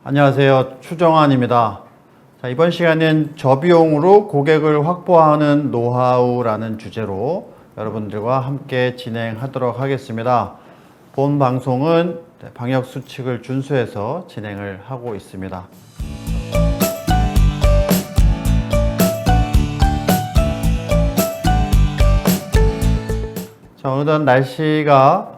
안녕하세요. 추정환입니다. 자, 이번 시간은 저비용으로 고객을 확보하는 노하우라는 주제로 여러분들과 함께 진행하도록 하겠습니다. 본 방송은 방역 수칙을 준수해서 진행을 하고 있습니다. 자, 오늘은 날씨가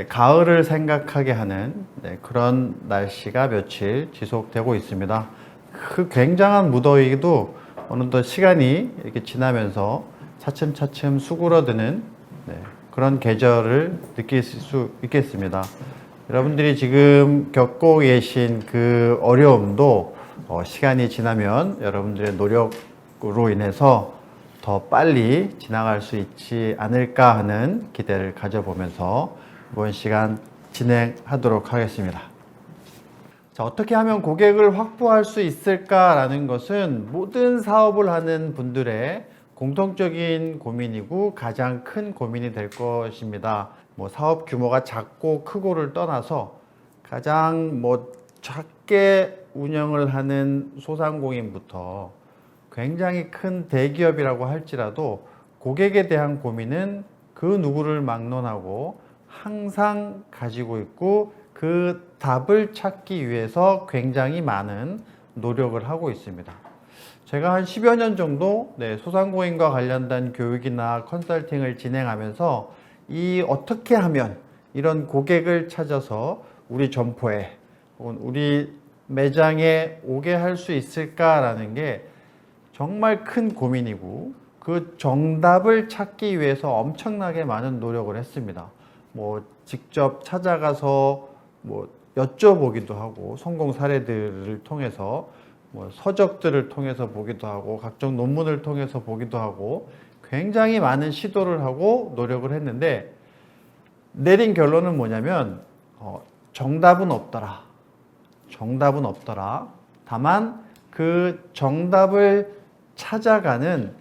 가을을 생각하게 하는 그런 날씨가 며칠 지속되고 있습니다. 그 굉장한 무더위도 어느덧 시간이 이렇게 지나면서 차츰차츰 수그러드는 그런 계절을 느낄 수 있겠습니다. 여러분들이 지금 겪고 계신 그 어려움도 시간이 지나면 여러분들의 노력으로 인해서 더 빨리 지나갈 수 있지 않을까 하는 기대를 가져보면서 이번 시간 진행하도록 하겠습니다. 자, 어떻게 하면 고객을 확보할 수 있을까라는 것은 모든 사업을 하는 분들의 공통적인 고민이고 가장 큰 고민이 될 것입니다. 사업 규모가 작고 크고를 떠나서 가장 작게 운영을 하는 소상공인부터 굉장히 큰 대기업이라고 할지라도 고객에 대한 고민은 그 누구를 막론하고 항상 가지고 있고 그 답을 찾기 위해서 굉장히 많은 노력을 하고 있습니다. 제가 한 10여 년 정도 소상공인과 관련된 교육이나 컨설팅을 진행하면서 어떻게 하면 이런 고객을 찾아서 우리 점포에 혹은 우리 매장에 오게 할 수 있을까라는 게 정말 큰 고민이고 그 정답을 찾기 위해서 엄청나게 많은 노력을 했습니다. 직접 찾아가서 여쭤보기도 하고 성공 사례들을 통해서 서적들을 통해서 보기도 하고 각종 논문을 통해서 보기도 하고 굉장히 많은 시도를 하고 노력을 했는데 내린 결론은 뭐냐면 정답은 없더라. 정답은 없더라. 다만 그 정답을 찾아가는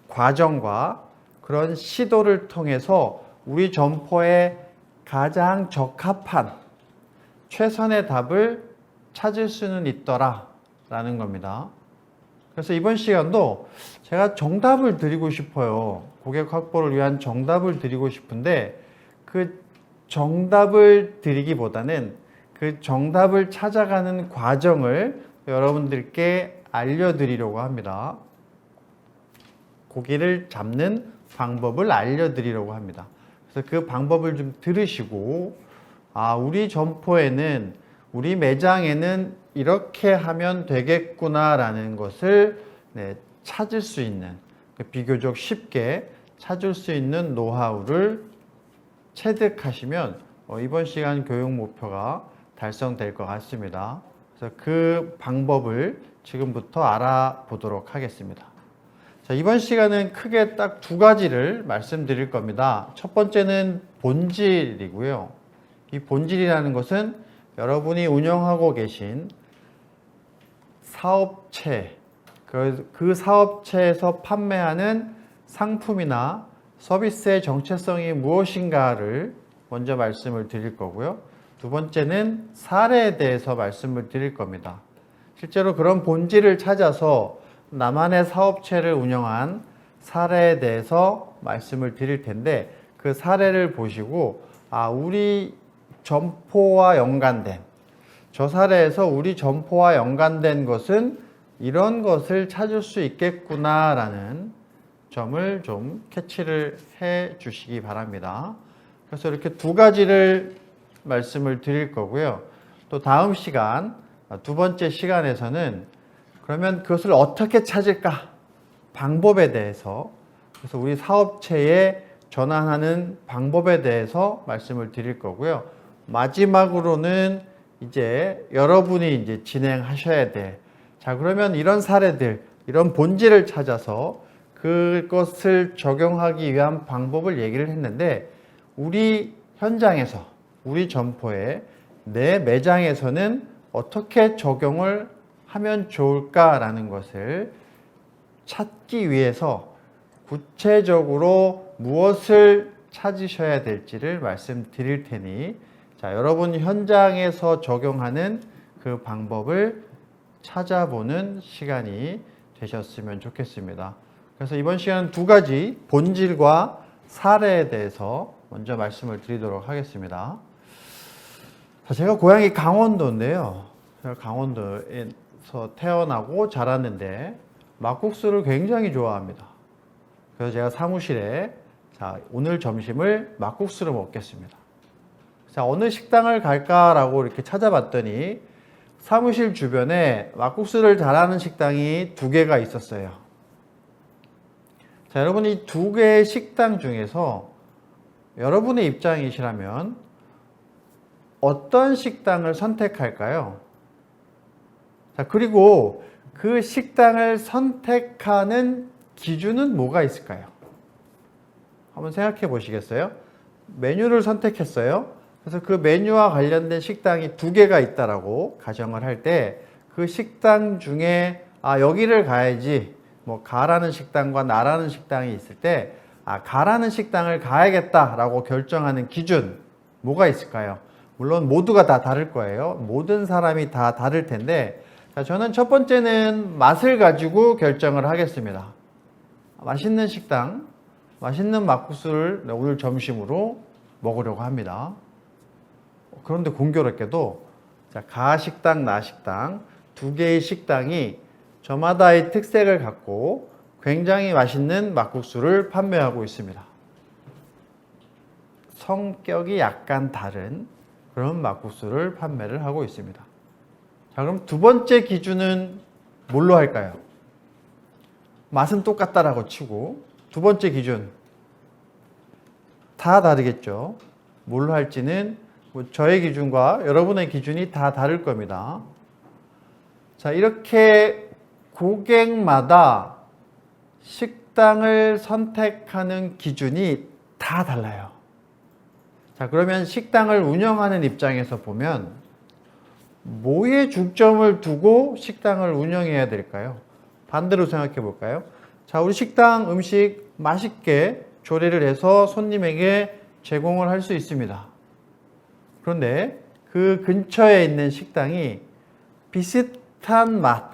과정과 그런 시도를 통해서 우리 점포에 가장 적합한 최선의 답을 찾을 수는 있더라 라는 겁니다. 그래서 이번 시간도 제가 정답을 드리고 싶어요. 고객 확보를 위한 정답을 드리고 싶은데 그 정답을 드리기보다는 그 정답을 찾아가는 과정을 여러분들께 알려드리려고 합니다. 고기를 잡는 방법을 알려드리려고 합니다. 그래서 그 방법을 좀 들으시고 우리 점포에는 우리 매장에는 이렇게 하면 되겠구나 라는 것을 찾을 수 있는 비교적 쉽게 찾을 수 있는 노하우를 체득하시면 이번 시간 교육 목표가 달성될 것 같습니다. 그래서 그 방법을 지금부터 알아보도록 하겠습니다. 자, 이번 시간은 크게 딱 두 가지를 말씀드릴 겁니다. 첫 번째는 본질이고요. 이 본질이라는 것은 여러분이 운영하고 계신 사업체, 그 사업체에서 판매하는 상품이나 서비스의 정체성이 무엇인가를 먼저 말씀을 드릴 거고요. 두 번째는 사례에 대해서 말씀을 드릴 겁니다. 실제로 그런 본질을 찾아서 나만의 사업체를 운영한 사례에 대해서 말씀을 드릴 텐데 그 사례를 보시고 우리 점포와 연관된 저 사례에서 우리 점포와 연관된 것은 이런 것을 찾을 수 있겠구나 라는 점을 좀 캐치를 해 주시기 바랍니다. 그래서 이렇게 두 가지를 말씀을 드릴 거고요. 또 다음 시간 두 번째 시간에서는 그러면 그것을 어떻게 찾을까? 방법에 대해서, 그래서 우리 사업체에 전환하는 방법에 대해서 말씀을 드릴 거고요. 마지막으로는 이제 여러분이 이제 진행하셔야 돼. 자, 그러면 이런 사례들, 이런 본질을 찾아서 그것을 적용하기 위한 방법을 얘기를 했는데 우리 현장에서, 우리 점포에, 내 매장에서는 어떻게 적용을 하면 좋을까라는 것을 찾기 위해서 구체적으로 무엇을 찾으셔야 될지를 말씀드릴 테니 자, 여러분 현장에서 적용하는 그 방법을 찾아보는 시간이 되셨으면 좋겠습니다. 그래서 이번 시간은 두 가지 본질과 사례에 대해서 먼저 말씀을 드리도록 하겠습니다. 제가 고향이 강원도인데요. 제가 강원도에서 태어나고 자랐는데 막국수를 굉장히 좋아합니다. 그래서 제가 사무실에 오늘 점심을 막국수를 먹겠습니다. 자, 어느 식당을 갈까라고 이렇게 찾아봤더니 사무실 주변에 막국수를 잘하는 식당이 두 개가 있었어요. 자, 여러분 이 두 개의 식당 중에서 여러분의 입장이시라면 어떤 식당을 선택할까요? 자, 그리고 그 식당을 선택하는 기준은 뭐가 있을까요? 한번 생각해 보시겠어요? 메뉴를 선택했어요. 그래서 그 메뉴와 관련된 식당이 두 개가 있다라고 가정을 할 때 그 식당 중에 여기를 가야지, 뭐 가라는 식당과 나라는 식당이 있을 때 가라는 식당을 가야겠다라고 결정하는 기준 뭐가 있을까요? 물론 모두가 다 다를 거예요. 모든 사람이 다 다를 텐데, 자, 저는 첫 번째는 맛을 가지고 결정을 하겠습니다. 맛있는 식당, 맛있는 막국수를 오늘 점심으로 먹으려고 합니다. 그런데 공교롭게도 가식당, 나식당 두 개의 식당이 저마다의 특색을 갖고 굉장히 맛있는 막국수를 판매하고 있습니다. 성격이 약간 다른 그런 막국수를 판매를 하고 있습니다. 자, 그럼 두 번째 기준은 뭘로 할까요? 맛은 똑같다라고 치고 두 번째 기준 다 다르겠죠. 뭘로 할지는 저의 기준과 여러분의 기준이 다 다를 겁니다. 자, 이렇게 고객마다 식당을 선택하는 기준이 다 달라요. 자, 그러면 식당을 운영하는 입장에서 보면 뭐에 중점을 두고 식당을 운영해야 될까요? 반대로 생각해 볼까요? 자, 우리 식당 음식 맛있게 조리를 해서 손님에게 제공을 할 수 있습니다. 그런데 그 근처에 있는 식당이 비슷한 맛,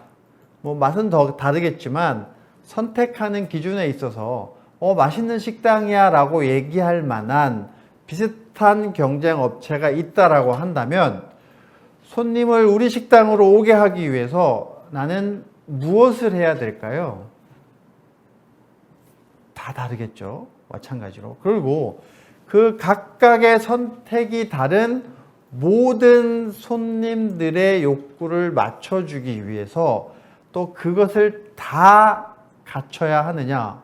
맛은 더 다르겠지만 선택하는 기준에 있어서 맛있는 식당이야 라고 얘기할 만한 비슷한 경쟁 업체가 있다라고 한다면 손님을 우리 식당으로 오게 하기 위해서 나는 무엇을 해야 될까요? 다 다르겠죠. 마찬가지로. 그리고 그 각각의 선택이 다른 모든 손님들의 욕구를 맞춰주기 위해서 또 그것을 다 갖춰야 하느냐?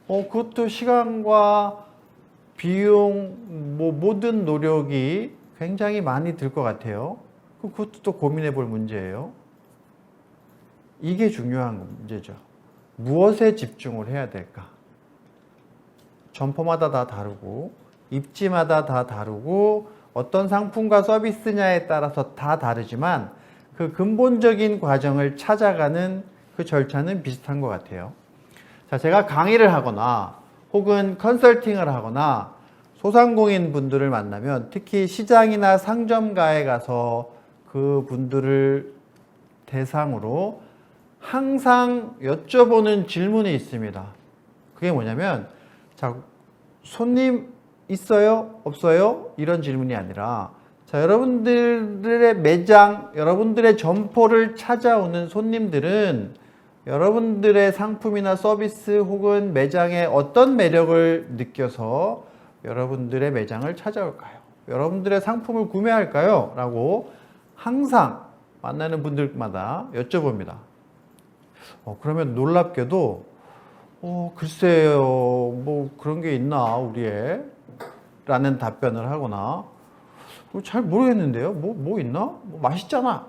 그것도 시간과 비용, 모든 노력이 굉장히 많이 들 것 같아요. 그것도 또 고민해 볼 문제예요. 이게 중요한 문제죠. 무엇에 집중을 해야 될까? 점포마다 다 다르고 입지마다 다 다르고 어떤 상품과 서비스냐에 따라서 다 다르지만 그 근본적인 과정을 찾아가는 그 절차는 비슷한 것 같아요. 자, 제가 강의를 하거나 혹은 컨설팅을 하거나 소상공인 분들을 만나면 특히 시장이나 상점가에 가서 그 분들을 대상으로 항상 여쭤보는 질문이 있습니다. 그게 뭐냐면, 자, 손님 있어요? 없어요? 이런 질문이 아니라, 자, 여러분들의 매장, 여러분들의 점포를 찾아오는 손님들은 여러분들의 상품이나 서비스 혹은 매장에 어떤 매력을 느껴서 여러분들의 매장을 찾아올까요? 여러분들의 상품을 구매할까요? 라고 항상 만나는 분들마다 여쭤봅니다. 그러면 놀랍게도 글쎄요, 뭐 그런 게 있나 우리에? 라는 답변을 하거나 잘 모르겠는데요. 뭐 있나? 맛있잖아.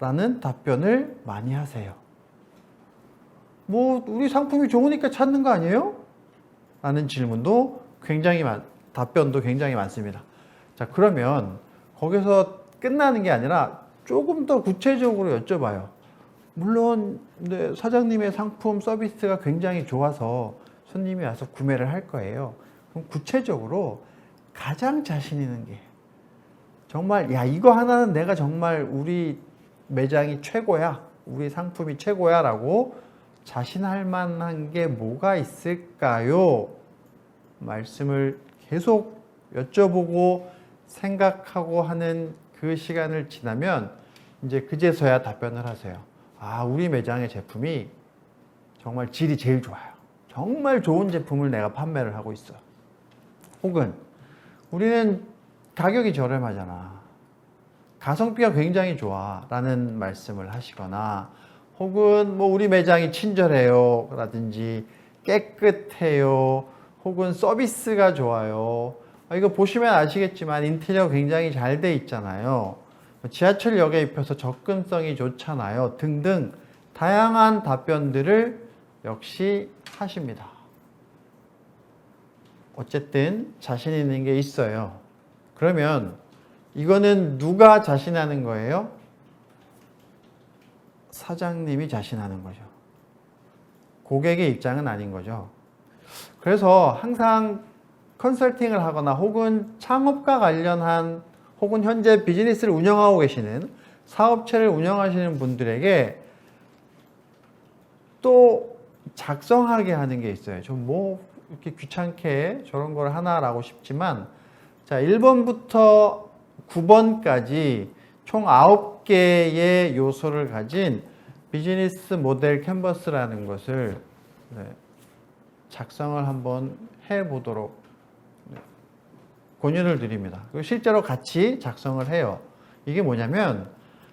라는 답변을 많이 하세요. 우리 상품이 좋으니까 찾는 거 아니에요? 라는 질문도 답변도 굉장히 많습니다. 자, 그러면 거기서 끝나는 게 아니라 조금 더 구체적으로 여쭤봐요. 물론 사장님의 상품 서비스가 굉장히 좋아서 손님이 와서 구매를 할 거예요. 그럼 구체적으로 가장 자신 있는 게 정말 이거 하나는 내가 정말 우리 매장이 최고야, 우리 상품이 최고야 라고 자신할 만한 게 뭐가 있을까요? 말씀을 계속 여쭤보고 생각하고 하는 그 시간을 지나면 이제 그제서야 답변을 하세요. 아, 우리 매장의 제품이 정말 질이 제일 좋아요. 정말 좋은 제품을 내가 판매를 하고 있어. 혹은 우리는 가격이 저렴하잖아. 가성비가 굉장히 좋아 라는 말씀을 하시거나, 혹은 뭐 우리 매장이 친절해요 라든지 깨끗해요, 혹은 서비스가 좋아요. 이거 보시면 아시겠지만 인테리어 굉장히 잘 돼 있잖아요. 지하철역에 입혀서 접근성이 좋잖아요. 등등 다양한 답변들을 역시 하십니다. 어쨌든 자신 있는 게 있어요. 그러면 이거는 누가 자신하는 거예요? 사장님이 자신하는 거죠. 고객의 입장은 아닌 거죠. 그래서 항상 컨설팅을 하거나 혹은 창업과 관련한, 혹은 현재 비즈니스를 운영하고 계시는, 사업체를 운영하시는 분들에게 또 작성하게 하는 게 있어요. 좀 뭐 이렇게 귀찮게 저런 걸 하나라고 싶지만, 자, 1번부터 9번까지 총 9개의 요소를 가진 비즈니스 모델 캔버스라는 것을 작성을 한번 해보도록 권유를 드립니다. 그리고 실제로 같이 작성을 해요. 이게 뭐냐면,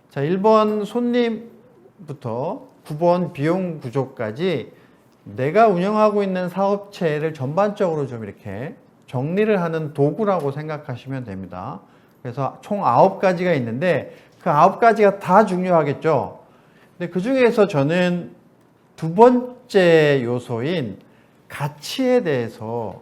자, 1번 손님부터 9번 비용 구조까지 내가 운영하고 있는 사업체를 전반적으로 좀 이렇게 정리를 하는 도구라고 생각하시면 됩니다. 그래서 총 9가지가 있는데 그 9가지가 다 중요하겠죠. 근데 그 중에서 저는 두 번째 요소인 가치에 대해서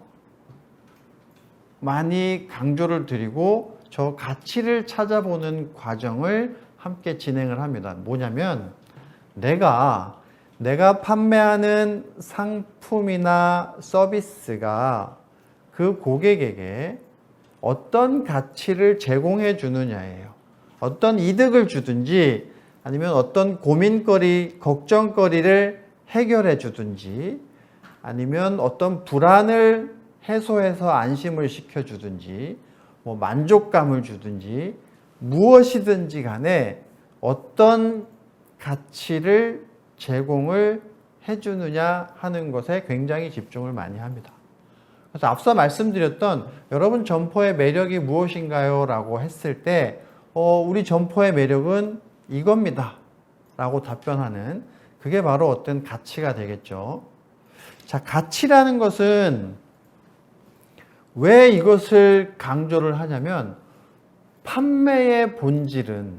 많이 강조를 드리고, 저 가치를 찾아보는 과정을 함께 진행을 합니다. 뭐냐면, 내가 판매하는 상품이나 서비스가 그 고객에게 어떤 가치를 제공해 주느냐예요. 어떤 이득을 주든지, 아니면 어떤 고민거리, 걱정거리를 해결해 주든지, 아니면 어떤 불안을 해소해서 안심을 시켜주든지, 뭐 만족감을 주든지, 무엇이든지 간에 어떤 가치를 제공을 해주느냐 하는 것에 굉장히 집중을 많이 합니다. 그래서 앞서 말씀드렸던 여러분 점포의 매력이 무엇인가요? 라고 했을 때 우리 점포의 매력은 이겁니다 라고 답변하는, 그게 바로 어떤 가치가 되겠죠. 자, 가치라는 것은 왜 이것을 강조를 하냐면, 판매의 본질은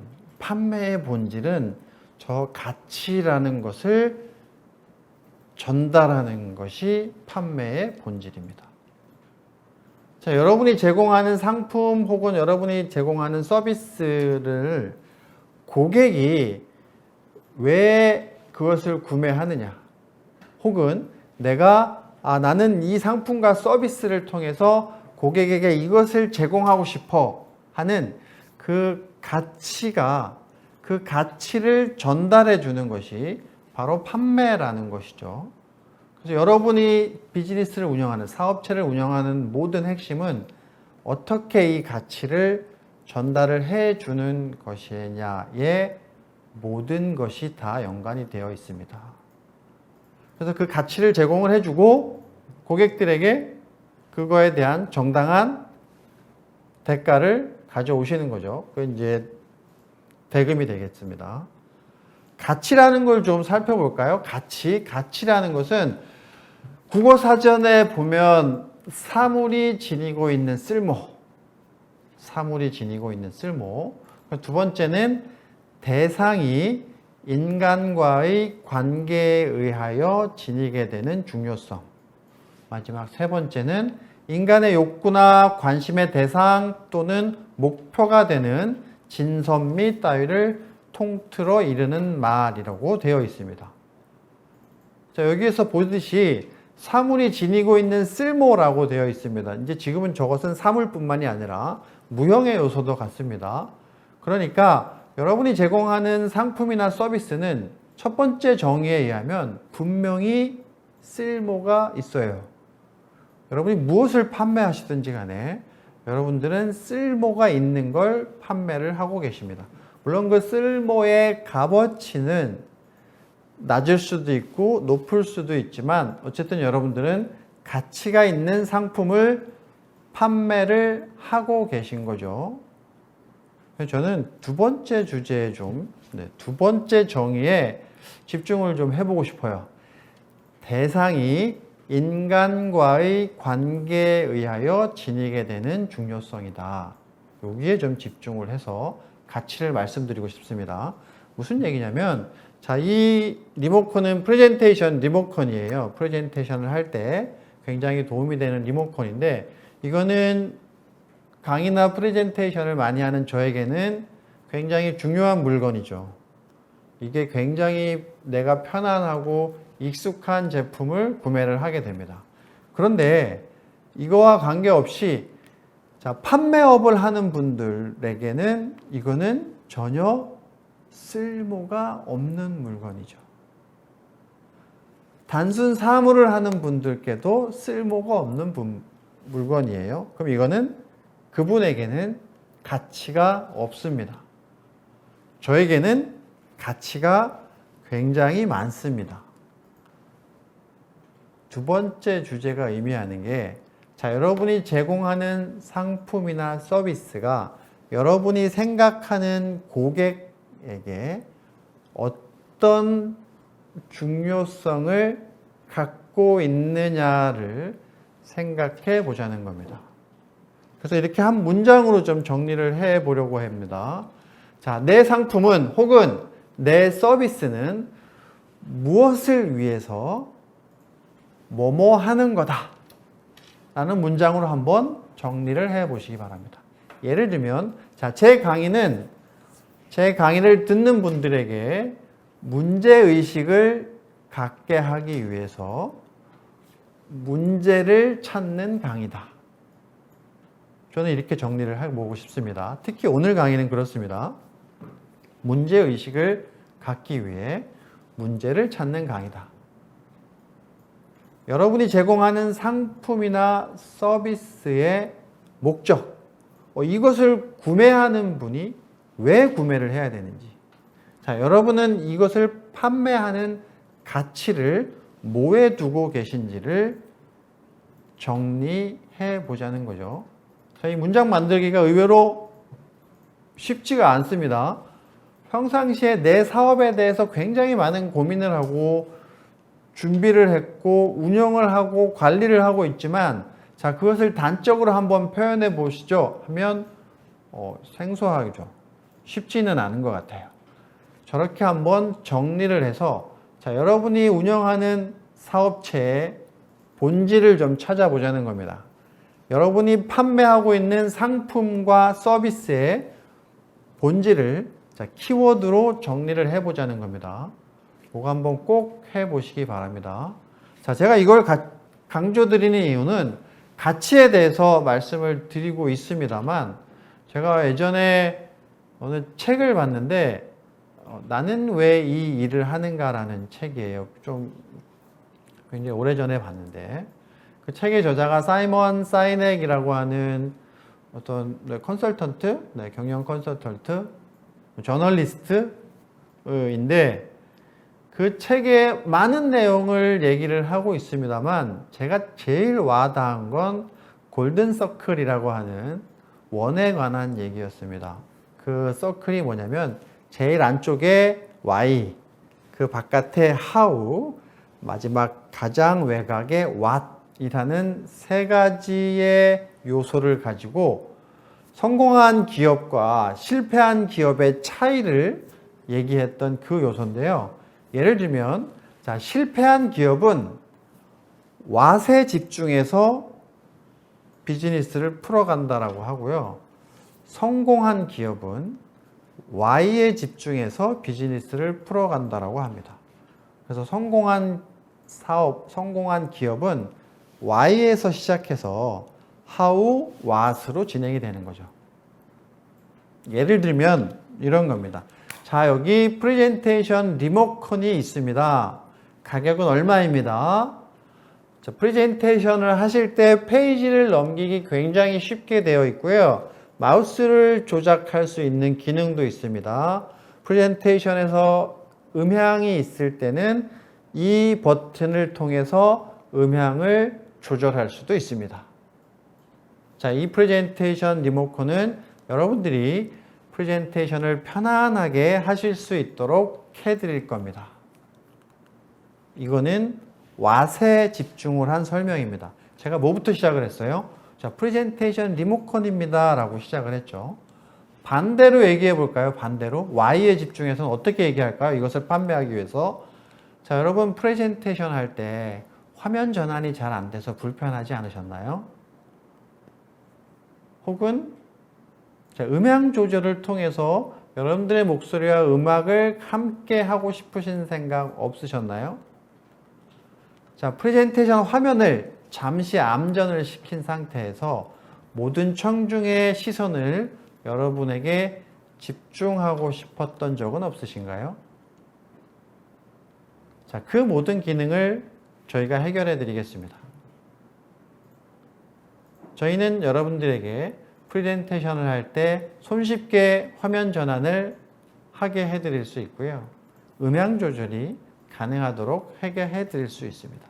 저 가치라는 것을 전달하는 것이 판매의 본질입니다. 자, 여러분이 제공하는 상품 혹은 여러분이 제공하는 서비스를 고객이 왜 그것을 구매하느냐, 혹은 나는 이 상품과 서비스를 통해서 고객에게 이것을 제공하고 싶어 하는 그 가치를 전달해 주는 것이 바로 판매라는 것이죠. 그래서 여러분이 비즈니스를 운영하는, 사업체를 운영하는 모든 핵심은 어떻게 이 가치를 전달을 해 주는 것이냐에 모든 것이 다 연관이 되어 있습니다. 그래서 그 가치를 제공을 해주고 고객들에게 그거에 대한 정당한 대가를 가져오시는 거죠. 그게 이제 대금이 되겠습니다. 가치라는 걸 좀 살펴볼까요? 가치라는 것은 국어사전에 보면 사물이 지니고 있는 쓸모. 두 번째는 대상이 인간과의 관계에 의하여 지니게 되는 중요성. 마지막 세 번째는 인간의 욕구나 관심의 대상 또는 목표가 되는 진선 및 따위를 통틀어 이르는 말이라고 되어 있습니다. 자, 여기에서 보듯이 사물이 지니고 있는 쓸모라고 되어 있습니다. 이제 지금은 저것은 사물뿐만이 아니라 무형의 요소도 같습니다. 그러니까 여러분이 제공하는 상품이나 서비스는 첫 번째 정의에 의하면 분명히 쓸모가 있어요. 여러분이 무엇을 판매하시든지 간에 여러분들은 쓸모가 있는 걸 판매를 하고 계십니다. 물론 그 쓸모의 값어치는 낮을 수도 있고 높을 수도 있지만 어쨌든 여러분들은 가치가 있는 상품을 판매를 하고 계신 거죠. 저는 두 번째 주제에 두 번째 정의에 집중을 좀 해보고 싶어요. 대상이 인간과의 관계에 의하여 지니게 되는 중요성이다. 여기에 좀 집중을 해서 가치를 말씀드리고 싶습니다. 무슨 얘기냐면, 자, 이 리모컨은 프레젠테이션 리모컨이에요. 프레젠테이션을 할 때 굉장히 도움이 되는 리모컨인데, 이거는 강의나 프레젠테이션을 많이 하는 저에게는 굉장히 중요한 물건이죠. 이게 굉장히 내가 편안하고 익숙한 제품을 구매를 하게 됩니다. 그런데 이거와 관계없이 자, 판매업을 하는 분들에게는 이거는 전혀 쓸모가 없는 물건이죠. 단순 사물을 하는 분들께도 쓸모가 없는 물건이에요. 그럼 이거는 그분에게는 가치가 없습니다. 저에게는 가치가 굉장히 많습니다. 두 번째 주제가 의미하는 게, 자, 여러분이 제공하는 상품이나 서비스가 여러분이 생각하는 고객에게 어떤 중요성을 갖고 있느냐를 생각해 보자는 겁니다. 그래서 이렇게 한 문장으로 좀 정리를 해 보려고 합니다. 자, 내 상품은 혹은 내 서비스는 무엇을 위해서 뭐뭐 하는 거다 라는 문장으로 한번 정리를 해 보시기 바랍니다. 예를 들면, 자, 제 강의를 듣는 분들에게 문제의식을 갖게 하기 위해서 문제를 찾는 강의다. 저는 이렇게 정리를 해보고 싶습니다. 특히 오늘 강의는 그렇습니다. 문제의식을 갖기 위해 문제를 찾는 강의다. 여러분이 제공하는 상품이나 서비스의 목적, 이것을 구매하는 분이 왜 구매를 해야 되는지, 자, 여러분은 이것을 판매하는 가치를 뭐에 두고 계신지를 정리해 보자는 거죠. 자, 이 문장 만들기가 의외로 쉽지가 않습니다. 평상시에 내 사업에 대해서 굉장히 많은 고민을 하고 준비를 했고 운영을 하고 관리를 하고 있지만, 자, 그것을 단적으로 한번 표현해 보시죠 하면 생소하죠. 쉽지는 않은 것 같아요. 저렇게 한번 정리를 해서, 자, 여러분이 운영하는 사업체의 본질을 좀 찾아보자는 겁니다. 여러분이 판매하고 있는 상품과 서비스의 본질을, 자, 키워드로 정리를 해보자는 겁니다. 그거 한번 꼭 해보시기 바랍니다. 자, 제가 이걸 강조드리는 이유는 가치에 대해서 말씀을 드리고 있습니다만, 제가 예전에 어느 책을 봤는데 나는 왜 이 일을 하는가라는 책이에요. 좀 굉장히 오래전에 봤는데, 그 책의 저자가 사이먼 사이넥이라고 하는 어떤 컨설턴트, 경영 컨설턴트, 저널리스트인데, 그 책에 많은 내용을 얘기를 하고 있습니다만, 제가 제일 와닿은 건 골든서클이라고 하는 원에 관한 얘기였습니다. 그 서클이 뭐냐면, 제일 안쪽에 Y, 그 바깥에 How, 마지막 가장 외곽에 What이라는 세 가지의 요소를 가지고 성공한 기업과 실패한 기업의 차이를 얘기했던 그 요소인데요. 예를 들면, 자, 실패한 기업은 What에 집중해서 비즈니스를 풀어간다라고 하고요. 성공한 기업은 Y에 집중해서 비즈니스를 풀어간다라고 합니다. 그래서 성공한 사업, 성공한 기업은 Y에서 시작해서 How, What으로 진행이 되는 거죠. 예를 들면 이런 겁니다. 자, 여기 프레젠테이션 리모컨이 있습니다. 가격은 얼마입니다. 자, 프레젠테이션을 하실 때 페이지를 넘기기 굉장히 쉽게 되어 있고요. 마우스를 조작할 수 있는 기능도 있습니다. 프레젠테이션에서 음향이 있을 때는 이 버튼을 통해서 음향을 조절할 수도 있습니다. 자, 이 프레젠테이션 리모컨은 여러분들이 프레젠테이션을 편안하게 하실 수 있도록 해드릴 겁니다. 이거는 왓에 집중을 한 설명입니다. 제가 뭐부터 시작을 했어요? 자, 프레젠테이션 리모컨입니다 라고 시작을 했죠. 반대로 얘기해 볼까요? 반대로 Y에 집중해서는 어떻게 얘기할까요? 이것을 판매하기 위해서. 자, 여러분 프레젠테이션 할 때 화면 전환이 잘 안 돼서 불편하지 않으셨나요? 혹은 자, 음향 조절을 통해서 여러분들의 목소리와 음악을 함께 하고 싶으신 생각 없으셨나요? 자, 프레젠테이션 화면을 잠시 암전을 시킨 상태에서 모든 청중의 시선을 여러분에게 집중하고 싶었던 적은 없으신가요? 자, 그 모든 기능을 저희가 해결해 드리겠습니다. 저희는 여러분들에게 프레젠테이션을 할 때 손쉽게 화면 전환을 하게 해드릴 수 있고요. 음향 조절이 가능하도록 해결해 드릴 수 있습니다.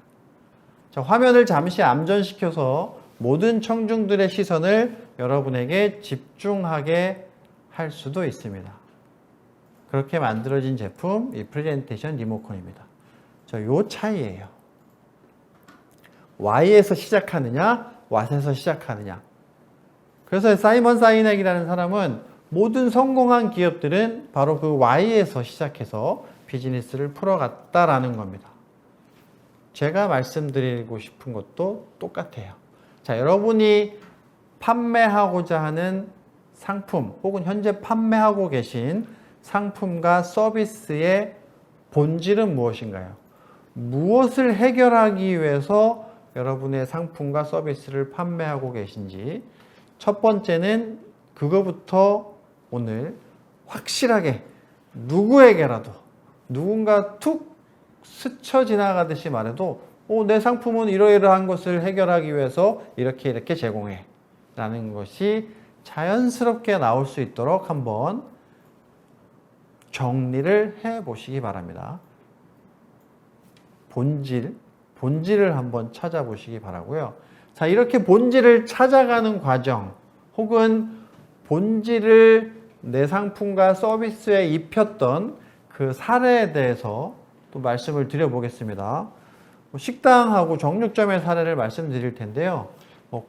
자, 화면을 잠시 암전시켜서 모든 청중들의 시선을 여러분에게 집중하게 할 수도 있습니다. 그렇게 만들어진 제품, 이 프레젠테이션 리모컨입니다. 요 차이예요. Y에서 시작하느냐, 왓에서 시작하느냐. 그래서 사이먼 사이넥이라는 사람은 모든 성공한 기업들은 바로 그 Y에서 시작해서 비즈니스를 풀어갔다라는 겁니다. 제가 말씀드리고 싶은 것도 똑같아요. 자, 여러분이 판매하고자 하는 상품 혹은 현재 판매하고 계신 상품과 서비스의 본질은 무엇인가요? 무엇을 해결하기 위해서 여러분의 상품과 서비스를 판매하고 계신지 첫 번째는 그거부터 오늘 확실하게 누구에게라도 누군가 툭 스쳐 지나가듯이 말해도 내 상품은 이러이러한 것을 해결하기 위해서 이렇게 제공해 라는 것이 자연스럽게 나올 수 있도록 한번 정리를 해 보시기 바랍니다. 본질을 한번 찾아보시기 바라고요. 자, 이렇게 본질을 찾아가는 과정 혹은 본질을 내 상품과 서비스에 입혔던 그 사례에 대해서 또 말씀을 드려보겠습니다. 식당하고 정육점의 사례를 말씀드릴 텐데요.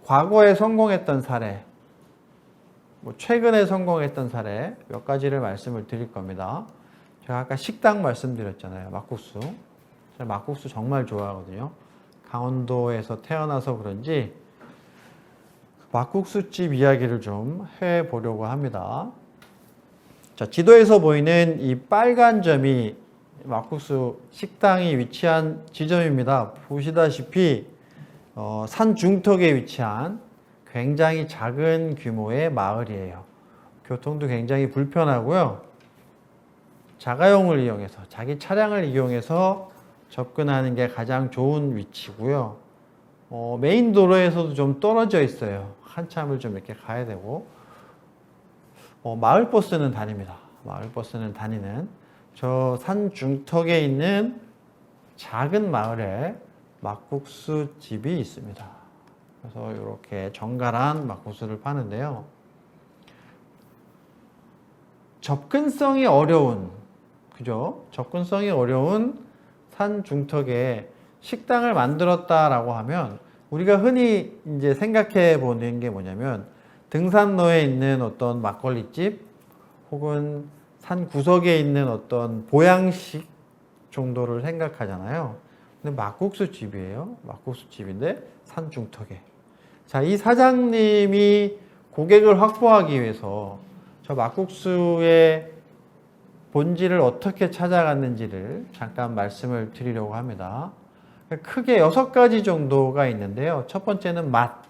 과거에 성공했던 사례, 최근에 성공했던 사례 몇 가지를 말씀을 드릴 겁니다. 제가 아까 식당 말씀드렸잖아요. 막국수. 제가 막국수 정말 좋아하거든요. 강원도에서 태어나서 그런지 막국수집 이야기를 좀 해보려고 합니다. 자, 지도에서 보이는 이 빨간 점이 막국수 식당이 위치한 지점입니다. 보시다시피 산 중턱에 위치한 굉장히 작은 규모의 마을이에요. 교통도 굉장히 불편하고요. 자가용을 이용해서 자기 차량을 이용해서 접근하는 게 가장 좋은 위치고요. 메인 도로에서도 좀 떨어져 있어요. 한참을 좀 이렇게 가야 되고 마을버스는 다닙니다. 마을버스는 다니는 저 산 중턱에 있는 작은 마을에 막국수 집이 있습니다. 그래서 이렇게 정갈한 막국수를 파는데요. 접근성이 어려운, 그죠? 접근성이 어려운 산 중턱에 식당을 만들었다라고 하면 우리가 흔히 이제 생각해 보는 게 뭐냐면 등산로에 있는 어떤 막걸리집 혹은 산 구석에 있는 어떤 보양식 정도를 생각하잖아요. 근데 막국수 집이에요. 막국수 집인데 산 중턱에. 자, 이 사장님이 고객을 확보하기 위해서 저 막국수의 본질을 어떻게 찾아갔는지를 잠깐 말씀을 드리려고 합니다. 크게 6가지 정도가 있는데요. 첫 번째는 맛.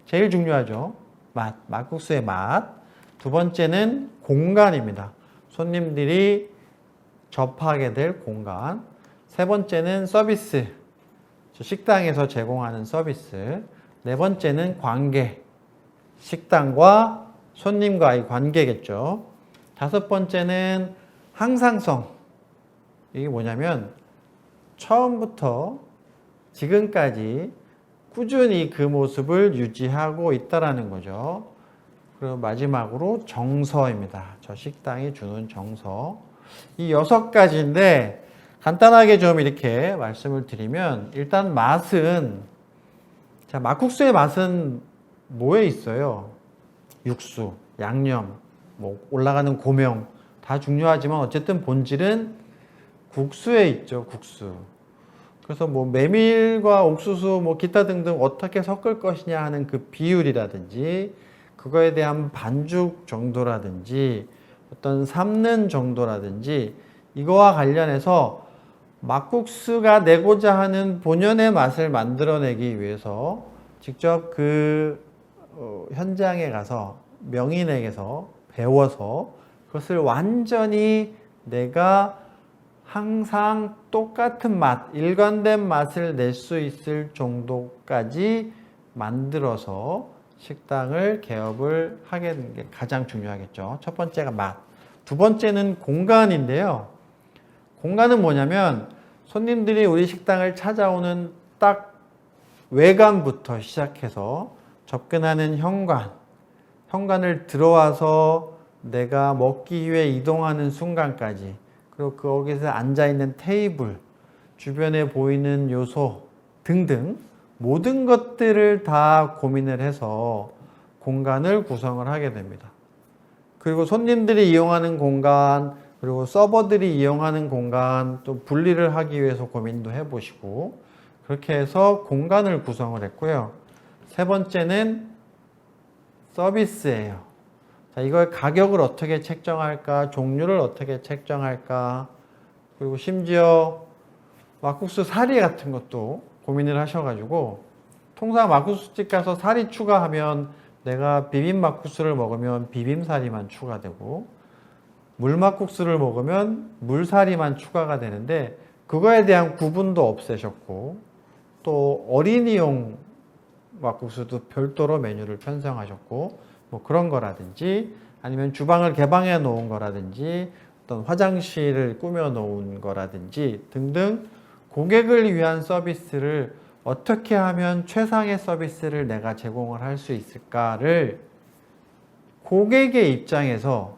제일 중요하죠. 맛. 막국수의 맛. 두 번째는 공간입니다. 손님들이 접하게 될 공간. 세 번째는 서비스. 식당에서 제공하는 서비스. 네 번째는 관계. 식당과 손님과의 관계겠죠. 다섯 번째는 항상성. 이게 뭐냐면 처음부터 지금까지 꾸준히 그 모습을 유지하고 있다라는 거죠. 그리고 마지막으로 정서입니다. 저 식당이 주는 정서. 이 6가지인데 간단하게 좀 이렇게 말씀을 드리면 일단 맛은, 자, 막국수의 맛은 뭐에 있어요? 육수, 양념, 뭐 올라가는 고명 다 중요하지만 어쨌든 본질은 국수에 있죠. 국수. 그래서 뭐 메밀과 옥수수 뭐 기타 등등 어떻게 섞을 것이냐 하는 그 비율이라든지 그거에 대한 반죽 정도라든지 어떤 삶는 정도라든지 이거와 관련해서 막국수가 내고자 하는 본연의 맛을 만들어내기 위해서 직접 그 현장에 가서 명인에게서 배워서 그것을 완전히 내가 항상 똑같은 맛, 일관된 맛을 낼 수 있을 정도까지 만들어서 식당을 개업을 하게 되는 게 가장 중요하겠죠. 첫 번째가 맛. 두 번째는 공간인데요. 공간은 뭐냐면 손님들이 우리 식당을 찾아오는 딱 외관부터 시작해서 접근하는 현관을 들어와서 내가 먹기 위해 이동하는 순간까지, 그리고 거기서 앉아있는 테이블, 주변에 보이는 요소 등등 모든 것들을 다 고민을 해서 공간을 구성을 하게 됩니다. 그리고 손님들이 이용하는 공간, 그리고 서버들이 이용하는 공간 또 분리를 하기 위해서 고민도 해보시고 그렇게 해서 공간을 구성을 했고요. 세 번째는 서비스예요. 자, 이걸 가격을 어떻게 책정할까, 종류를 어떻게 책정할까, 그리고 심지어 막국수 사리 같은 것도 고민을 하셔가지고 통상 막국수집 가서 사리 추가하면 내가 비빔 막국수를 먹으면 비빔사리만 추가되고 물막국수를 먹으면 물사리만 추가가 되는데 그거에 대한 구분도 없애셨고 또 어린이용 막국수도 별도로 메뉴를 편성하셨고 뭐 그런 거라든지 아니면 주방을 개방해 놓은 거라든지 어떤 화장실을 꾸며 놓은 거라든지 등등 고객을 위한 서비스를 어떻게 하면 최상의 서비스를 내가 제공을 할 수 있을까를 고객의 입장에서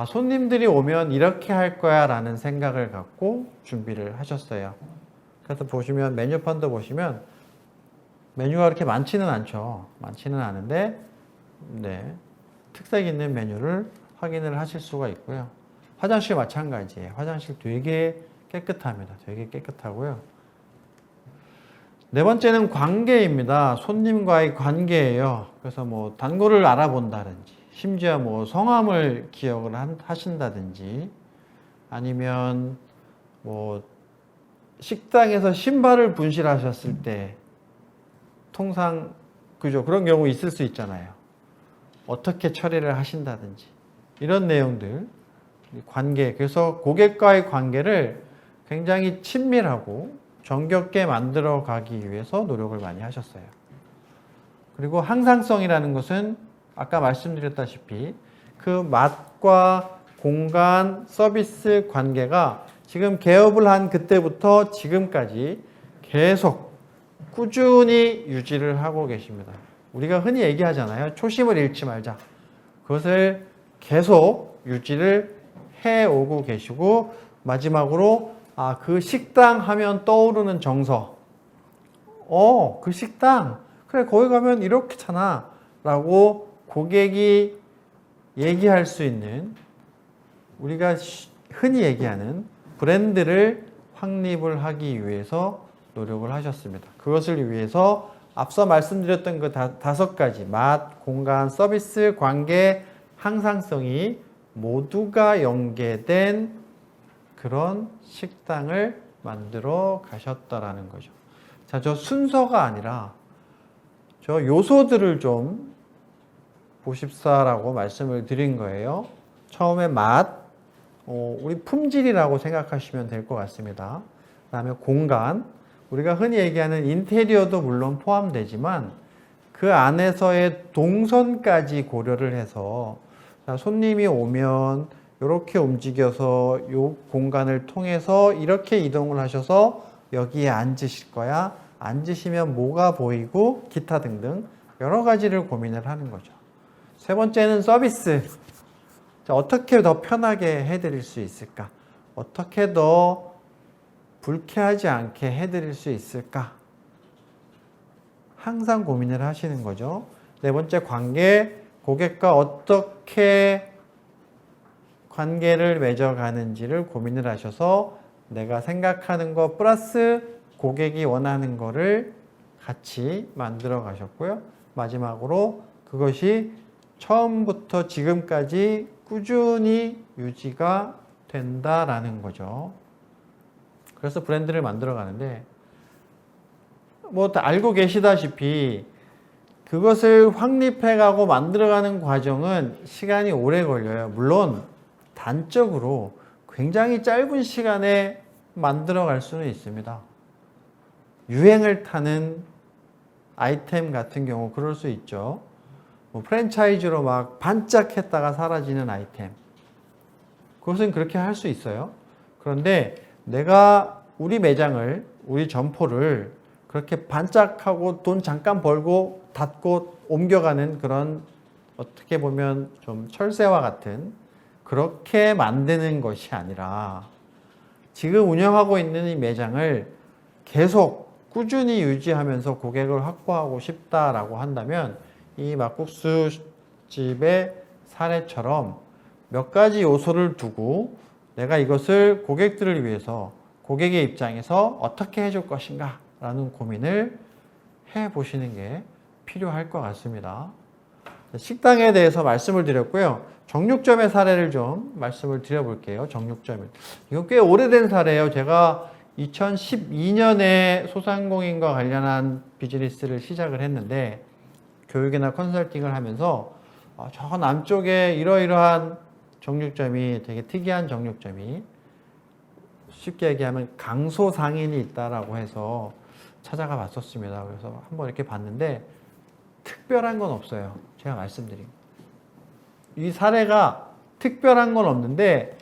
손님들이 오면 이렇게 할 거야 라는 생각을 갖고 준비를 하셨어요. 그래서 보시면 메뉴판도 보시면 메뉴가 그렇게 많지는 않죠. 많지는 않은데 네, 특색 있는 메뉴를 확인을 하실 수가 있고요. 화장실 마찬가지예요. 화장실 되게 깨끗합니다. 되게 깨끗하고요. 네 번째는 관계입니다. 손님과의 관계예요. 그래서 뭐 단골을 알아본다든지 심지어 뭐 성함을 기억을 하신다든지 아니면 뭐 식당에서 신발을 분실하셨을 때 통상 그죠, 그런 경우 있을 수 있잖아요. 어떻게 처리를 하신다든지 이런 내용들 관계, 그래서 고객과의 관계를 굉장히 친밀하고 정겹게 만들어 가기 위해서 노력을 많이 하셨어요. 그리고 항상성이라는 것은 아까 말씀드렸다시피 그 맛과 공간, 서비스 관계가 지금 개업을 한 그때부터 지금까지 계속 꾸준히 유지를 하고 계십니다. 우리가 흔히 얘기하잖아요. 초심을 잃지 말자. 그것을 계속 유지를 해오고 계시고 마지막으로 그 식당 하면 떠오르는 정서. 그 식당. 그래, 거기 가면 이렇게잖아. 라고 고객이 얘기할 수 있는 우리가 흔히 얘기하는 브랜드를 확립을 하기 위해서 노력을 하셨습니다. 그것을 위해서 앞서 말씀드렸던 그 5가지 맛, 공간, 서비스, 관계, 항상성이 모두가 연계된 그런 식당을 만들어 가셨다라는 거죠. 자, 저 순서가 아니라 저 요소들을 좀 54라고 말씀을 드린 거예요. 처음에 맛, 우리 품질이라고 생각하시면 될 것 같습니다. 그 다음에 공간, 우리가 흔히 얘기하는 인테리어도 물론 포함되지만 그 안에서의 동선까지 고려를 해서 손님이 오면 이렇게 움직여서 이 공간을 통해서 이렇게 이동을 하셔서 여기에 앉으실 거야. 앉으시면 뭐가 보이고 기타 등등 여러 가지를 고민을 하는 거죠. 세 번째는 서비스. 자, 어떻게 더 편하게 해드릴 수 있을까? 어떻게 더 불쾌하지 않게 해드릴 수 있을까? 항상 고민을 하시는 거죠. 네 번째 관계, 고객과 어떻게 관계를 맺어가는지를 고민을 하셔서 내가 생각하는 거 플러스 고객이 원하는 거를 같이 만들어 가셨고요. 마지막으로 그것이 처음부터 지금까지 꾸준히 유지가 된다라는 거죠. 그래서 브랜드를 만들어 가는데 뭐 다 알고 계시다시피 그것을 확립해가고 만들어가는 과정은 시간이 오래 걸려요. 물론 단적으로 굉장히 짧은 시간에 만들어갈 수는 있습니다. 유행을 타는 아이템 같은 경우 그럴 수 있죠. 뭐 프랜차이즈로 막 반짝했다가 사라지는 아이템. 그것은 그렇게 할 수 있어요. 그런데 내가 우리 매장을, 우리 점포를 그렇게 반짝하고 돈 잠깐 벌고 닫고 옮겨가는 그런 어떻게 보면 좀 철새와 같은 그렇게 만드는 것이 아니라 지금 운영하고 있는 이 매장을 계속 꾸준히 유지하면서 고객을 확보하고 싶다라고 한다면 이 막국수 집의 사례처럼 몇 가지 요소를 두고 내가 이것을 고객들을 위해서 고객의 입장에서 어떻게 해줄 것인가 라는 고민을 해보시는 게 필요할 것 같습니다. 식당에 대해서 말씀을 드렸고요. 정육점의 사례를 좀 말씀을 드려볼게요. 정육점. 이건 꽤 오래된 사례예요. 제가 2012년에 소상공인과 관련한 비즈니스를 시작을 했는데 교육이나 컨설팅을 하면서 저 남쪽에 이러이러한 정육점이 되게 특이한 정육점이 쉽게 얘기하면 강소상인이 있다라고 해서 찾아가 봤었습니다. 그래서 한번 이렇게 봤는데 특별한 건 없어요. 제가 말씀드린 이 사례가 특별한 건 없는데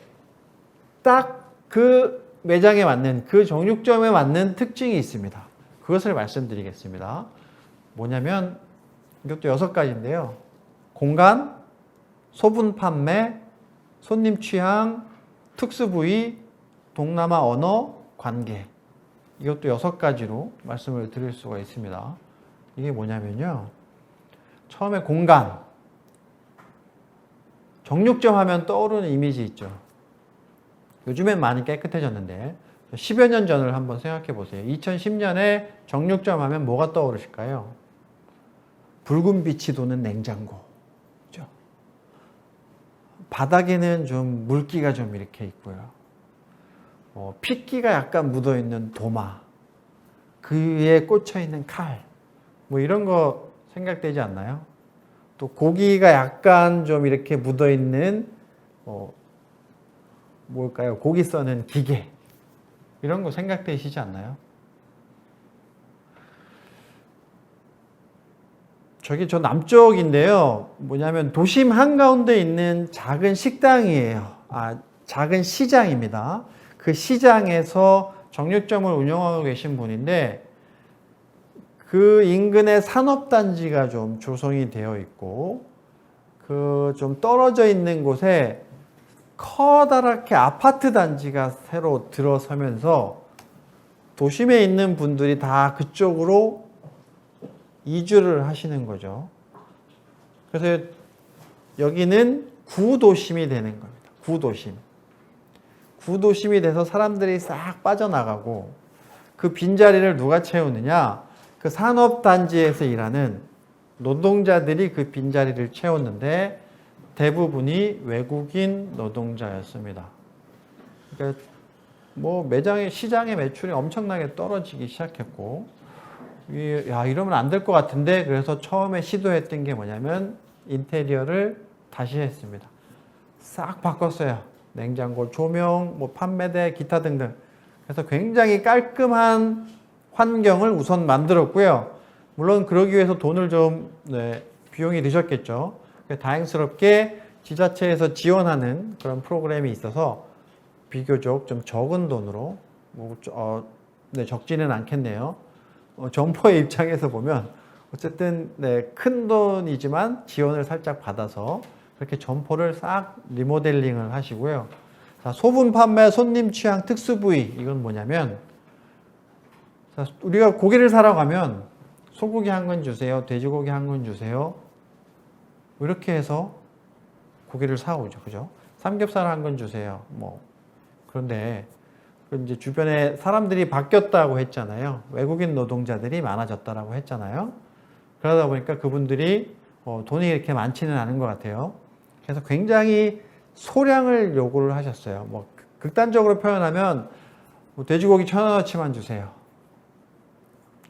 딱 그 매장에 맞는 그 정육점에 맞는 특징이 있습니다. 그것을 말씀드리겠습니다. 뭐냐면 이것도 6가지인데요. 공간, 소분 판매, 손님 취향, 특수 부위, 동남아 언어, 관계. 이것도 6가지로 말씀을 드릴 수가 있습니다. 이게 뭐냐면요. 처음에 공간. 정육점 하면 떠오르는 이미지 있죠. 요즘엔 많이 깨끗해졌는데 10여 년 전을 한번 생각해 보세요. 2010년에 정육점 하면 뭐가 떠오르실까요? 붉은 빛이 도는 냉장고. 그죠? 바닥에는 좀 물기가 좀 이렇게 있고요. 핏기가 약간 묻어있는 도마, 그 위에 꽂혀있는 칼, 뭐 이런 거 생각되지 않나요? 또 고기가 약간 좀 이렇게 묻어있는 뭘까요? 고기 써는 기계, 이런 거 생각되시지 않나요? 저기 저 남쪽인데요. 뭐냐면 도심 한가운데 있는 작은 식당이에요. 작은 시장입니다. 그 시장에서 정육점을 운영하고 계신 분인데 그 인근에 산업단지가 좀 조성이 되어 있고 그 좀 떨어져 있는 곳에 커다랗게 아파트 단지가 새로 들어서면서 도심에 있는 분들이 다 그쪽으로 이주를 하시는 거죠. 그래서 여기는 구도심이 되는 겁니다. 구도심. 구도심이 돼서 사람들이 싹 빠져나가고 그 빈자리를 누가 채우느냐? 그 산업단지에서 일하는 노동자들이 그 빈자리를 채웠는데 대부분이 외국인 노동자였습니다. 그러니까 뭐 매장의 시장의 매출이 엄청나게 떨어지기 시작했고, 야 이러면 안 될 것 같은데 그래서 처음에 시도했던 게 뭐냐면 인테리어를 다시 했습니다. 싹 바꿨어요. 냉장고, 조명, 뭐 판매대, 기타 등등. 그래서 굉장히 깔끔한 환경을 우선 만들었고요. 물론 그러기 위해서 돈을 좀 비용이 드셨겠죠. 다행스럽게 지자체에서 지원하는 그런 프로그램이 있어서 비교적 좀 적은 돈으로 적지는 않겠네요. 점포의 입장에서 보면 어쨌든 큰 돈이지만 지원을 살짝 받아서 그렇게 점포를 싹 리모델링을 하시고요. 자, 소분 판매 손님 취향 특수 부위, 이건 뭐냐면, 자, 우리가 고기를 사러 가면 소고기 한 건 주세요, 돼지고기 한 건 주세요, 이렇게 해서 고기를 사오죠, 그죠? 삼겹살 한 건 주세요. 뭐 그런데 이제 주변에 사람들이 바뀌었다고 했잖아요. 외국인 노동자들이 많아졌다라고 했잖아요. 그러다 보니까 그분들이 돈이 이렇게 많지는 않은 것 같아요. 그래서 굉장히 소량을 요구를 하셨어요. 뭐 극단적으로 표현하면 뭐 돼지고기 1,000원어치만 주세요.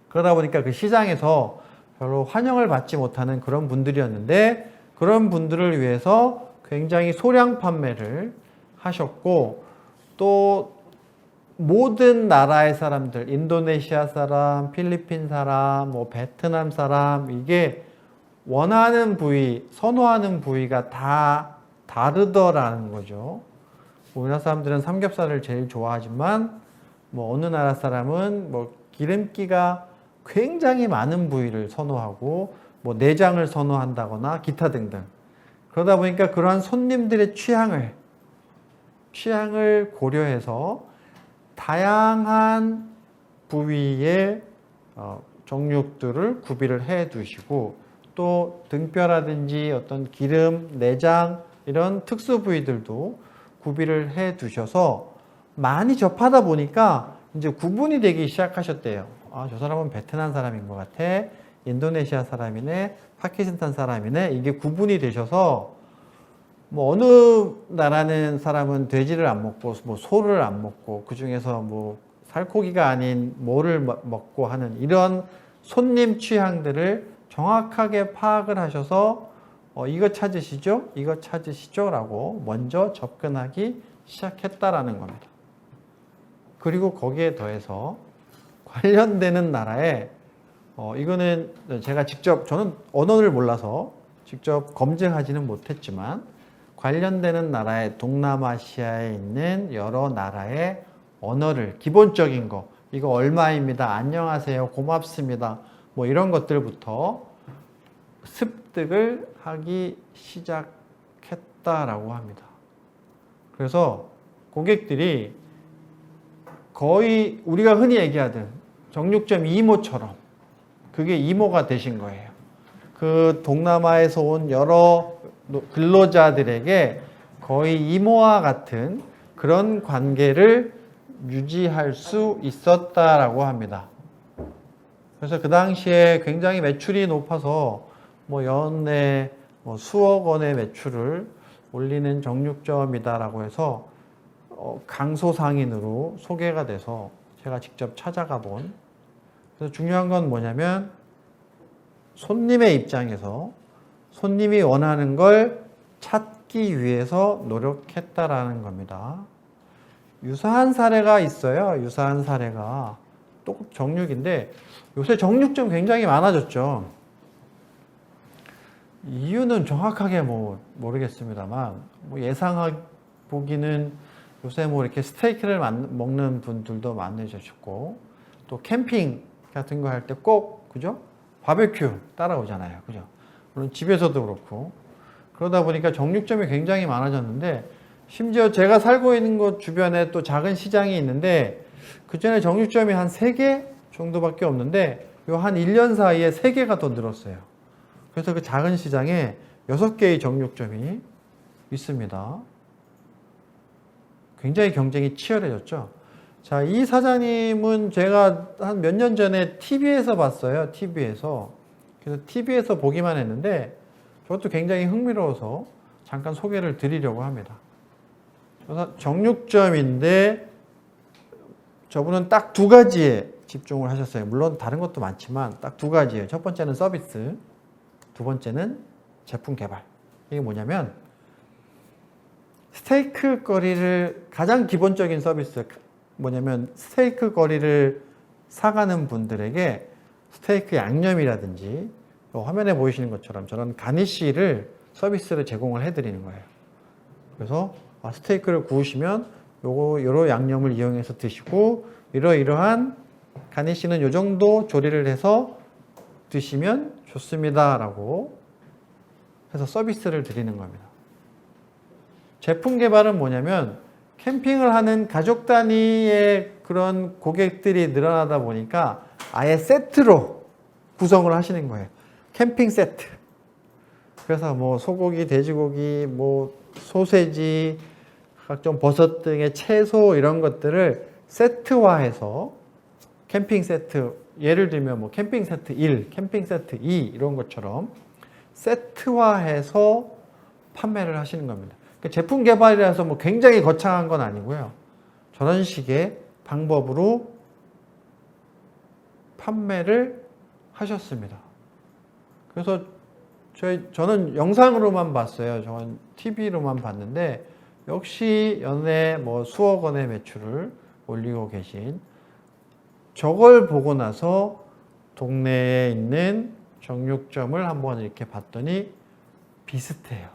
그러다 보니까 그 시장에서 별로 환영을 받지 못하는 그런 분들이었는데, 그런 분들을 위해서 굉장히 소량 판매를 하셨고, 또 모든 나라의 사람들, 인도네시아 사람, 필리핀 사람, 뭐 베트남 사람, 이게 원하는 부위, 선호하는 부위가 다 다르더라는 거죠. 우리나라 사람들은 삼겹살을 제일 좋아하지만 뭐 어느 나라 사람은 뭐 기름기가 굉장히 많은 부위를 선호하고 뭐 내장을 선호한다거나 기타 등등. 그러다 보니까 그러한 손님들의 취향을 고려해서 다양한 부위의 정육들을 구비를 해 두시고, 또 등뼈라든지 어떤 기름, 내장 이런 특수 부위들도 구비를 해 두셔서 많이 접하다 보니까 이제 구분이 되기 시작하셨대요. 아, 저 사람은 베트남 사람인 것 같아, 인도네시아 사람이네, 파키스탄 사람이네, 이게 구분이 되셔서 뭐 어느 나라는 사람은 돼지를 안 먹고 뭐 소를 안 먹고 그 중에서 뭐 살코기가 아닌 뭐를 먹고 하는 이런 손님 취향들을 정확하게 파악을 하셔서 이거 찾으시죠? 이거 찾으시죠? 라고 먼저 접근하기 시작했다라는 겁니다. 그리고 거기에 더해서 관련되는 나라에 이거는 제가 직접, 저는 언어를 몰라서 직접 검증하지는 못했지만 관련되는 나라의 동남아시아에 있는 여러 나라의 언어를, 기본적인 거, 이거 얼마입니다, 안녕하세요, 고맙습니다, 뭐 이런 것들부터 습득을 하기 시작했다라고 합니다. 그래서 고객들이 거의 우리가 흔히 얘기하던 정육점 이모처럼 그게 이모가 되신 거예요. 그 동남아에서 온 여러 근로자들에게 거의 이모와 같은 그런 관계를 유지할 수 있었다라고 합니다. 그래서 그 당시에 굉장히 매출이 높아서 뭐 연내 수억 원의 매출을 올리는 정육점이다라고 해서 강소상인으로 소개가 돼서 제가 직접 찾아가 본. 그래서 중요한 건 뭐냐면 손님의 입장에서 손님이 원하는 걸 찾기 위해서 노력했다라는 겁니다. 유사한 사례가 있어요. 유사한 사례가 또 정육인데, 요새 정육점 굉장히 많아졌죠. 이유는 정확하게 모르겠습니다만 예상해보기는 요새 이렇게 스테이크를 먹는 분들도 많으셨고, 또 캠핑 같은 거 할 때 꼭, 그죠? 바베큐 따라오잖아요. 그죠? 물론 집에서도 그렇고. 그러다 보니까 정육점이 굉장히 많아졌는데, 심지어 제가 살고 있는 곳 주변에 또 작은 시장이 있는데, 그 전에 정육점이 한 3개 정도밖에 없는데, 요 한 1년 사이에 3개가 더 늘었어요. 그래서 그 작은 시장에 6개의 정육점이 있습니다. 굉장히 경쟁이 치열해졌죠. 자, 이 사장님은 제가 한 몇 년 전에 TV에서 봤어요. TV에서. 그래서 TV에서 보기만 했는데 저것도 굉장히 흥미로워서 잠깐 소개를 드리려고 합니다. 정육점인데 저분은 딱 2가지에 집중을 하셨어요. 물론 다른 것도 많지만 딱 2가지예요. 첫 번째는 서비스, 두 번째는 제품 개발. 이게 뭐냐면 스테이크 거리를 가장 기본적인 서비스 뭐냐면 스테이크 거리를 사가는 분들에게 스테이크 양념이라든지 화면에 보이시는 것처럼 저런 가니쉬를 서비스를 제공을 해드리는 거예요. 그래서 스테이크를 구우시면 요런 양념을 이용해서 드시고 이러이러한 가니쉬는 요 정도 조리를 해서 드시면 좋습니다 라고 해서 서비스를 드리는 겁니다. 제품 개발은 뭐냐면 캠핑을 하는 가족 단위의 그런 고객들이 늘어나다 보니까 아예 세트로 구성을 하시는 거예요. 캠핑 세트. 그래서 뭐 소고기, 돼지고기, 뭐 소세지, 각종 버섯 등의 채소 이런 것들을 세트화해서 캠핑 세트, 예를 들면 뭐 캠핑 세트 1, 캠핑 세트 2 이런 것처럼 세트화해서 판매를 하시는 겁니다. 그러니까 제품 개발이라서 뭐 굉장히 거창한 건 아니고요. 저런 식의 방법으로 판매를 하셨습니다. 그래서 저는 영상으로만 봤어요. 저는 TV로만 봤는데 역시 연에 뭐 수억 원의 매출을 올리고 계신 저걸 보고 나서 동네에 있는 정육점을 한번 이렇게 봤더니 비슷해요.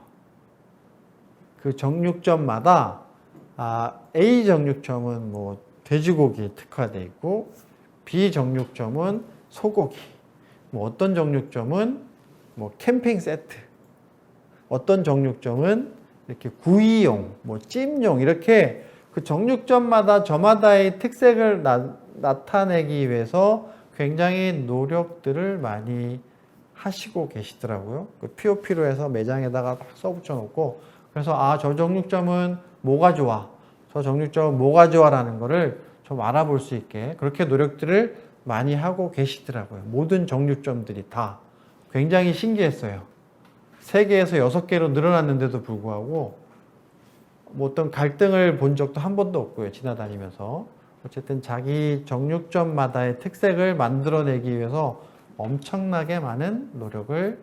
그 정육점마다 A 정육점은 뭐 돼지고기 특화되어 있고 B 정육점은 소고기, 뭐 어떤 정육점은 뭐 캠핑 세트, 어떤 정육점은 이렇게 구이용, 뭐 찜용 이렇게 그 정육점마다 저마다의 특색을 나타내기 위해서 굉장히 노력들을 많이 하시고 계시더라고요. 그 POP로 해서 매장에다가 딱 써붙여 놓고 그래서 저 정육점은 뭐가 좋아, 저 정육점은 뭐가 좋아라는 거를 좀 알아볼 수 있게 그렇게 노력들을 많이 하고 계시더라고요. 모든 정육점들이 다 굉장히 신기했어요. 3개에서 6개로 늘어났는데도 불구하고 뭐 어떤 갈등을 본 적도 한 번도 없고요. 지나다니면서 어쨌든 자기 정육점마다의 특색을 만들어내기 위해서 엄청나게 많은 노력을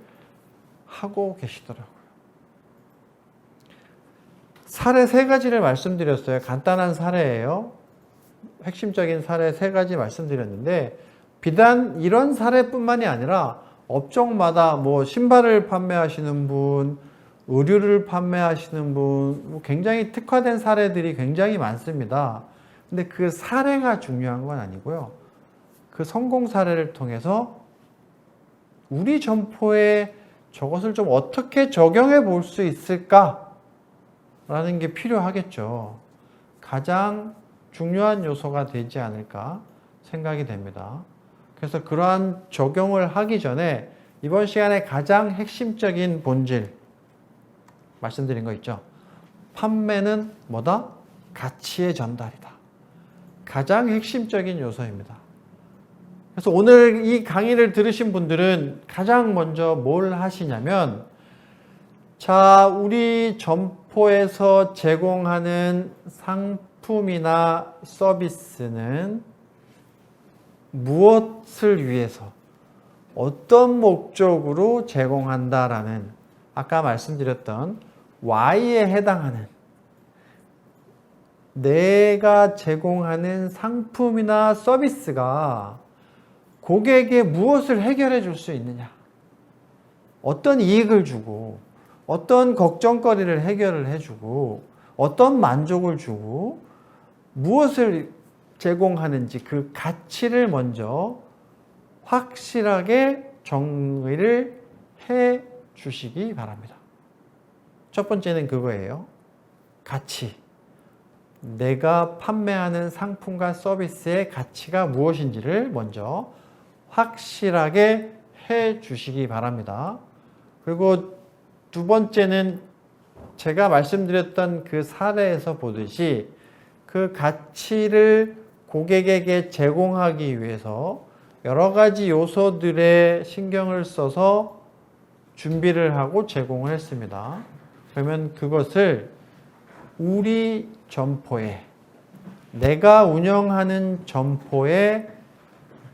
하고 계시더라고요. 사례 3가지를 말씀드렸어요. 간단한 사례예요. 핵심적인 사례 3가지 말씀드렸는데 비단 이런 사례뿐만이 아니라 업종마다 뭐 신발을 판매하시는 분, 의류를 판매하시는 분, 굉장히 특화된 사례들이 굉장히 많습니다. 근데 그 사례가 중요한 건 아니고요. 그 성공 사례를 통해서 우리 점포에 저것을 좀 어떻게 적용해 볼 수 있을까? 라는 게 필요하겠죠. 가장 중요한 요소가 되지 않을까 생각이 됩니다. 그래서 그러한 적용을 하기 전에 이번 시간에 가장 핵심적인 본질 말씀드린 거 있죠. 판매는 뭐다? 가치의 전달이다. 가장 핵심적인 요소입니다. 그래서 오늘 이 강의를 들으신 분들은 가장 먼저 뭘 하시냐면 자, 우리 점포에서 제공하는 상품이나 서비스는 무엇을 위해서 어떤 목적으로 제공한다라는 아까 말씀드렸던 Y에 해당하는 내가 제공하는 상품이나 서비스가 고객에게 무엇을 해결해 줄 수 있느냐, 어떤 이익을 주고 어떤 걱정거리를 해결을 해주고 어떤 만족을 주고 무엇을 제공하는지 그 가치를 먼저 확실하게 정의를 해 주시기 바랍니다. 첫 번째는 그거예요. 가치. 내가 판매하는 상품과 서비스의 가치가 무엇인지를 먼저 확실하게 해 주시기 바랍니다. 그리고 두 번째는 제가 말씀드렸던 그 사례에서 보듯이 그 가치를 고객에게 제공하기 위해서 여러 가지 요소들에 신경을 써서 준비를 하고 제공을 했습니다. 그러면 그것을 우리 점포에, 내가 운영하는 점포에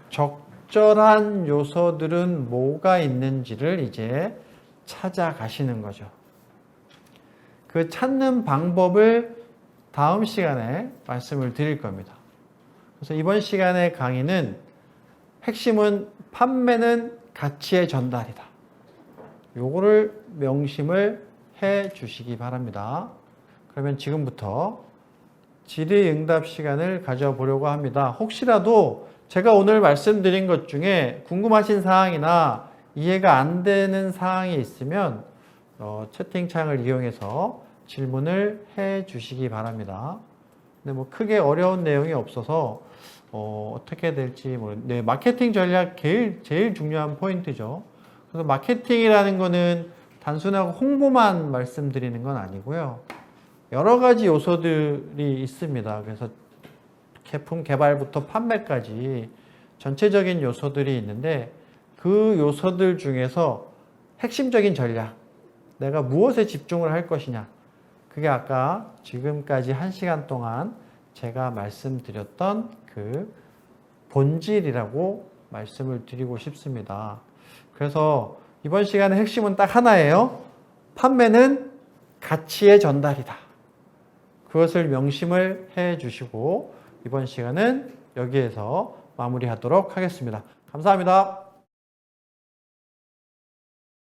적절한 요소들은 뭐가 있는지를 이제 찾아가시는 거죠. 그 찾는 방법을 다음 시간에 말씀을 드릴 겁니다. 그래서 이번 시간의 강의는 핵심은 판매는 가치의 전달이다. 요거를 명심을 해 주시기 바랍니다. 그러면 지금부터 질의응답 시간을 가져보려고 합니다. 혹시라도 제가 오늘 말씀드린 것 중에 궁금하신 사항이나 이해가 안 되는 사항이 있으면 채팅창을 이용해서 질문을 해 주시기 바랍니다. 근데 뭐 크게 어려운 내용이 없어서 어떻게 될지 모르겠는데, 네, 마케팅 전략 제일 중요한 포인트죠. 그래서 마케팅이라는 거는 단순하고 홍보만 말씀드리는 건 아니고요. 여러 가지 요소들이 있습니다. 그래서 제품 개발부터 판매까지 전체적인 요소들이 있는데, 그 요소들 중에서 핵심적인 전략, 내가 무엇에 집중을 할 것이냐, 그게 아까 지금까지 1시간 동안 제가 말씀드렸던 그 본질이라고 말씀을 드리고 싶습니다. 그래서 이번 시간의 핵심은 딱 하나예요. 판매는 가치의 전달이다. 그것을 명심을 해 주시고 이번 시간은 여기에서 마무리하도록 하겠습니다. 감사합니다.